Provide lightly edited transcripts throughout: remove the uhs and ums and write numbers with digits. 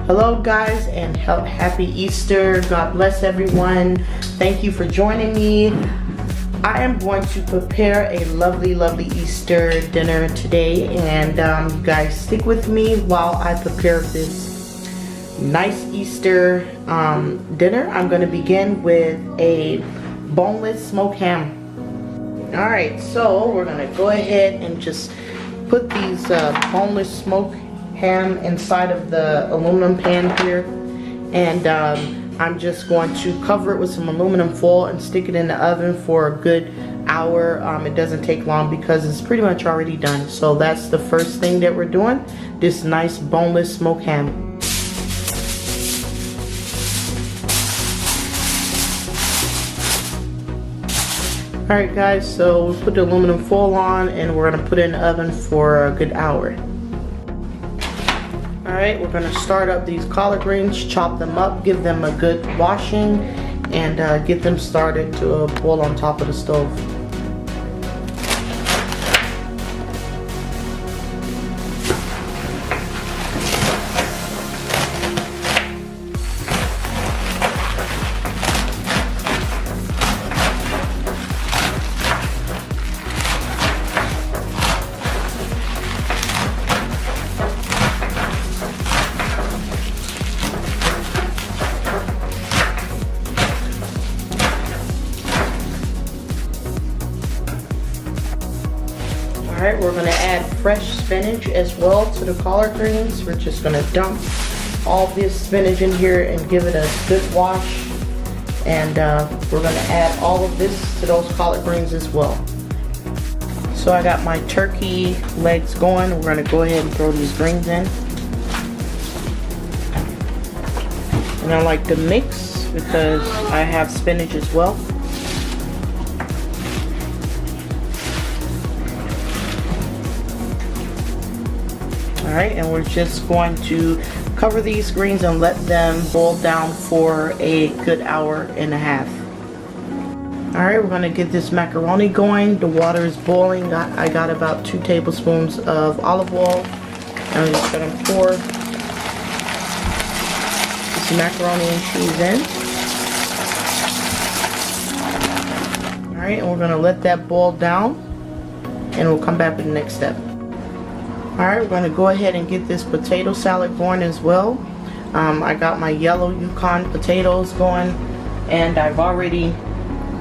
Hello guys, and happy Easter. God bless everyone. Thank you for joining me. I am going to prepare a lovely Easter dinner today, and you guys stick with me while I prepare this nice Easter dinner. I'm going to begin with a boneless smoked ham. Alright, so we're going to go ahead and just put these boneless smoked ham inside of the aluminum pan here, and I'm just going to cover it with some aluminum foil and stick it in the oven for a good hour. It doesn't take long because it's pretty much already done. So that's the first thing that we're doing, this nice boneless smoked ham. Alright guys, so we put the aluminum foil on and we're going to put it in the oven for a good hour. Alright, we're going to start up these collard greens, chop them up, give them a good washing, and get them started to boil on top of the stove. Alright, we're going to add fresh spinach as well to the collard greens. We're just going to dump all this spinach in here and give it a good wash. And we're going to add all of this to those collard greens as well. So I got my turkey legs going. We're going to go ahead and throw these greens in. And I like to mix because I have spinach as well. Alright, and we're just going to cover these greens and let them boil down for a good hour and a half. Alright, we're going to get this macaroni going. The water is boiling. I got about 2 tablespoons of olive oil. And I'm just going to pour this macaroni and cheese in. Alright, and we're going to let that boil down, and we'll come back with the next step. Alright, we're going to go ahead and get this potato salad going as well. I got my yellow Yukon potatoes going, and I've already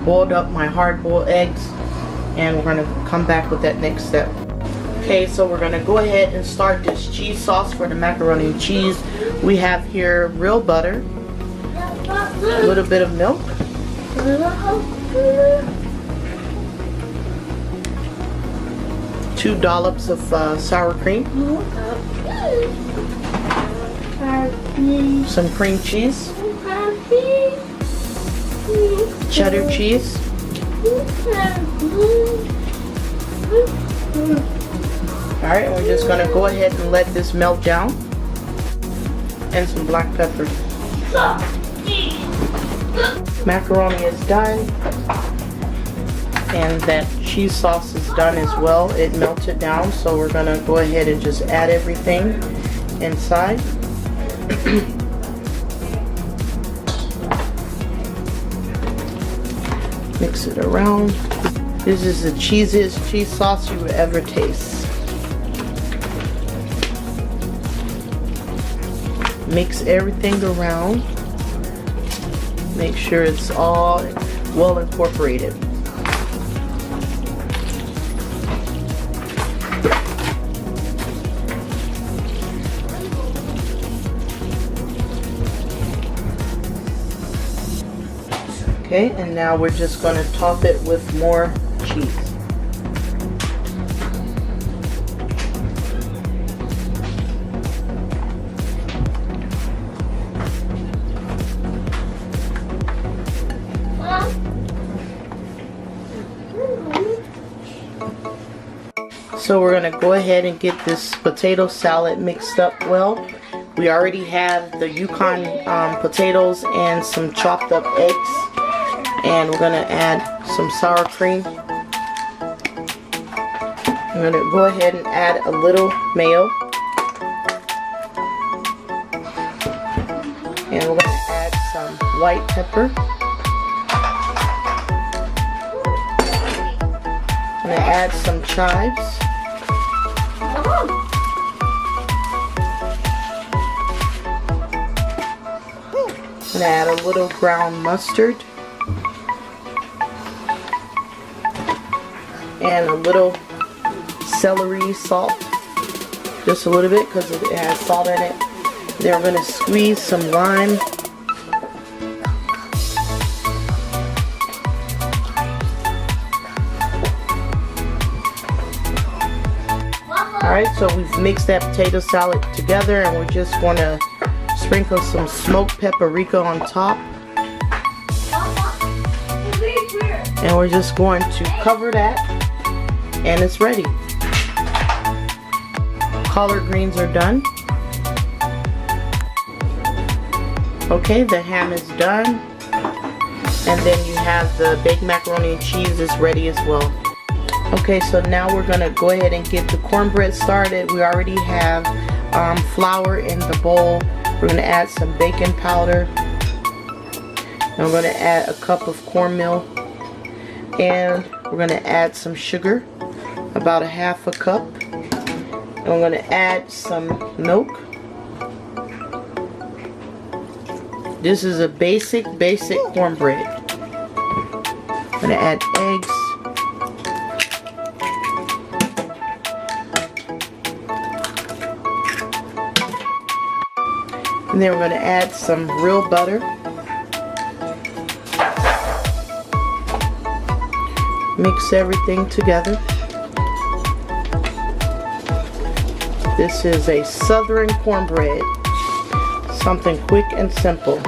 boiled up my hard-boiled eggs, and we're going to come back with that next step. Okay, so we're going to go ahead and start this cheese sauce for the macaroni and cheese. We have here real butter, a little bit of milk, 2 dollops of sour cream, some cream cheese, cheddar cheese, alright, we're just going to go ahead and let this melt down, and some black pepper. Macaroni is done, and that cheese sauce is done as well. It melted down, so we're going to go ahead and just add everything inside. Mix it around. This is the cheesiest cheese sauce you would ever taste. Mix everything around. Make sure it's all well incorporated. Okay, and now we're just going to top it with more cheese. So we're going to go ahead and get this potato salad mixed up well. We already have the Yukon potatoes and some chopped up eggs. And we're going to add some sour cream. I'm going to go ahead and add a little mayo. And we're going to add some white pepper. I'm going to add some chives. I'm going to add a little ground mustard. And a little celery salt. Just a little bit because it has salt in it. Then we're going to squeeze some lime. Alright, so we've mixed that potato salad together and we're just going to sprinkle some smoked paprika on top. And we're just going to cover that and it's ready. Collard greens are done. Okay, the ham is done. And then you have the baked macaroni and cheese is ready as well. Okay, so now we're going to go ahead and get the cornbread started. We already have flour in the bowl. We're going to add some baking powder. And we're going to add a cup of cornmeal. And we're going to add some sugar, about a half a cup. And we're going to add some milk. This is a basic cornbread. I'm going to add eggs. And then we're going to add some real butter. Mix everything together. This is a southern cornbread. Something quick and simple.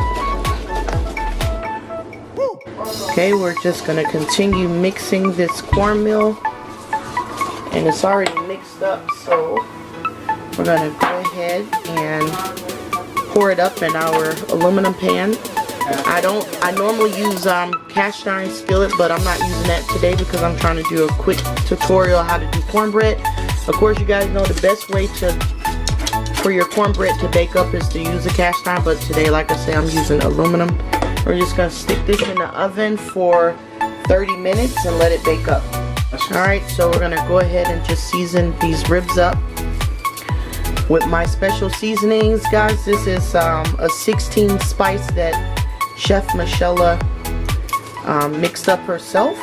Okay, we're just going to continue mixing this cornmeal. And it's already mixed up, so we're going to go ahead and pour it up in our aluminum pan. I normally use cast iron skillet, but I'm not using that today because I'm trying to do a quick tutorial how to do cornbread. Of course, you guys know the best way for your cornbread to bake up is to use a cast iron, but today, like I say, I'm using aluminum. We're just going to stick this in the oven for 30 minutes and let it bake up. Alright, so we're going to go ahead and just season these ribs up with my special seasonings, guys. This is a 16 spice that Chef Michelle mixed up herself.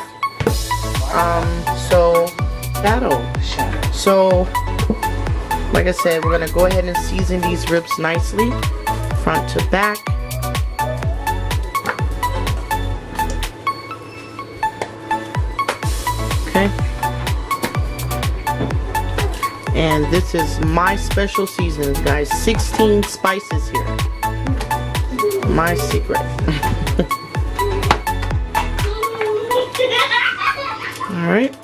So like I said, we're gonna go ahead and season these ribs nicely, front to back. Okay. And this is my special seasonings, guys. 16 spices here. My secret. Alright.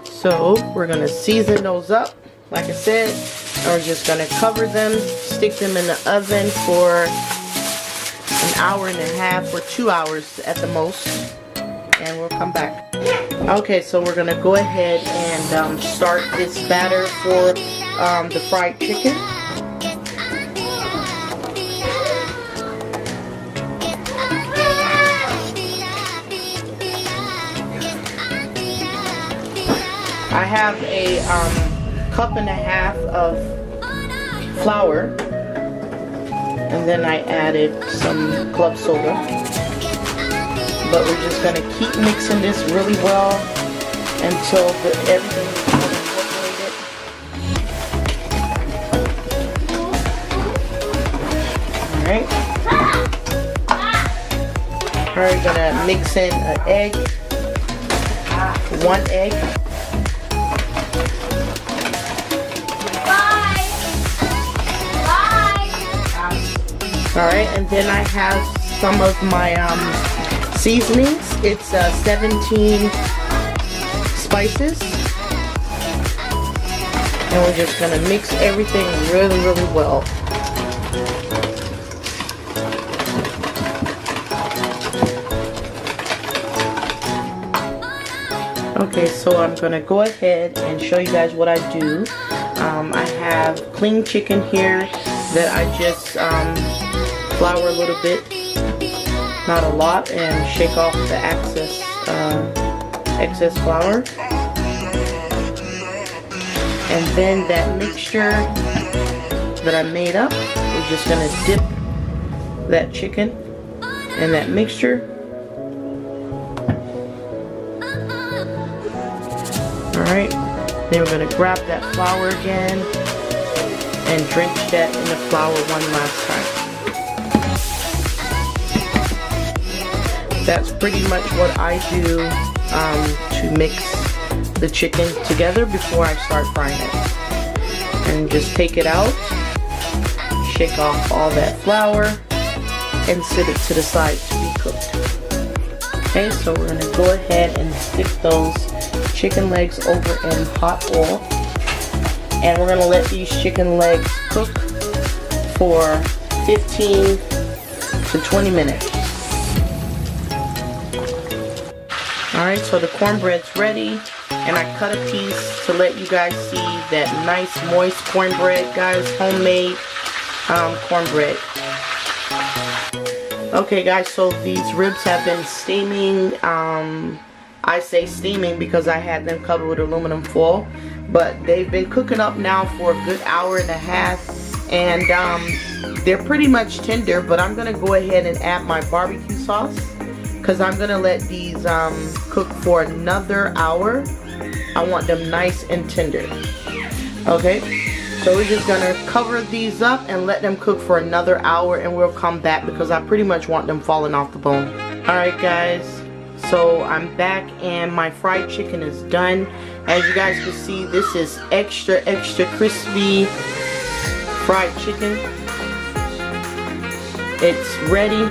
So we're going to season those up. Like I said, and we're just going to cover them, stick them in the oven for an hour and a half or 2 hours at the most. And we'll come back. Okay, so we're going to go ahead and start this batter for the fried chicken. I have a cup and a half of flour, and then I added some club soda. But we're just going to keep mixing this really well until everything is incorporated. Alright. We're going to mix in an egg, 1 egg. Alright, and then I have some of my seasonings. It's 17 spices. And we're just going to mix everything really, really well. Okay, so I'm going to go ahead and show you guys what I do. I have clean chicken here that I just flour a little bit, not a lot, and shake off the excess flour. And then that mixture that I made up, we're just gonna dip that chicken in that mixture. Alright, then we're gonna grab that flour again and drench that in the flour one last time. That's pretty much what I do to mix the chicken together before I start frying it. And just take it out, shake off all that flour, and set it to the side to be cooked. Okay, so we're gonna go ahead and stick those chicken legs over in hot oil, and we're gonna let these chicken legs cook for 15 to 20 minutes. Alright, so the cornbread's ready, and I cut a piece to let you guys see that nice moist cornbread, guys, homemade cornbread. Okay guys, so these ribs have been steaming. I say steaming because I had them covered with aluminum foil, but they've been cooking up now for a good hour and a half, and they're pretty much tender, but I'm gonna go ahead and add my barbecue sauce because I'm gonna let these cook for another hour. I want them nice and tender. Okay, so we're just gonna cover these up and let them cook for another hour, and we'll come back because I pretty much want them falling off the bone. Alright guys, so I'm back and my fried chicken is done. As you guys can see, this is extra crispy fried chicken. It's ready.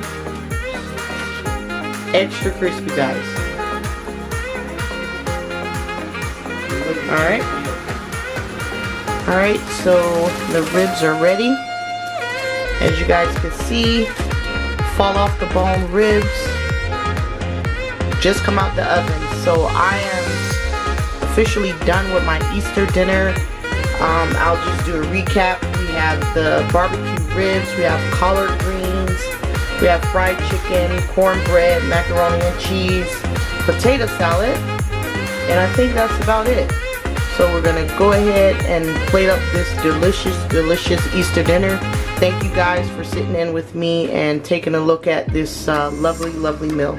Extra crispy, guys. Alright, so the ribs are ready. As you guys can see, fall off the bone ribs just come out the oven. So I am officially done with my Easter dinner. I'll just do a recap. We have the barbecue ribs, we have collard greens, we have fried chicken, cornbread, macaroni and cheese, potato salad, and I think that's about it. So we're gonna go ahead and plate up this delicious Easter dinner. Thank you guys for sitting in with me and taking a look at this lovely meal.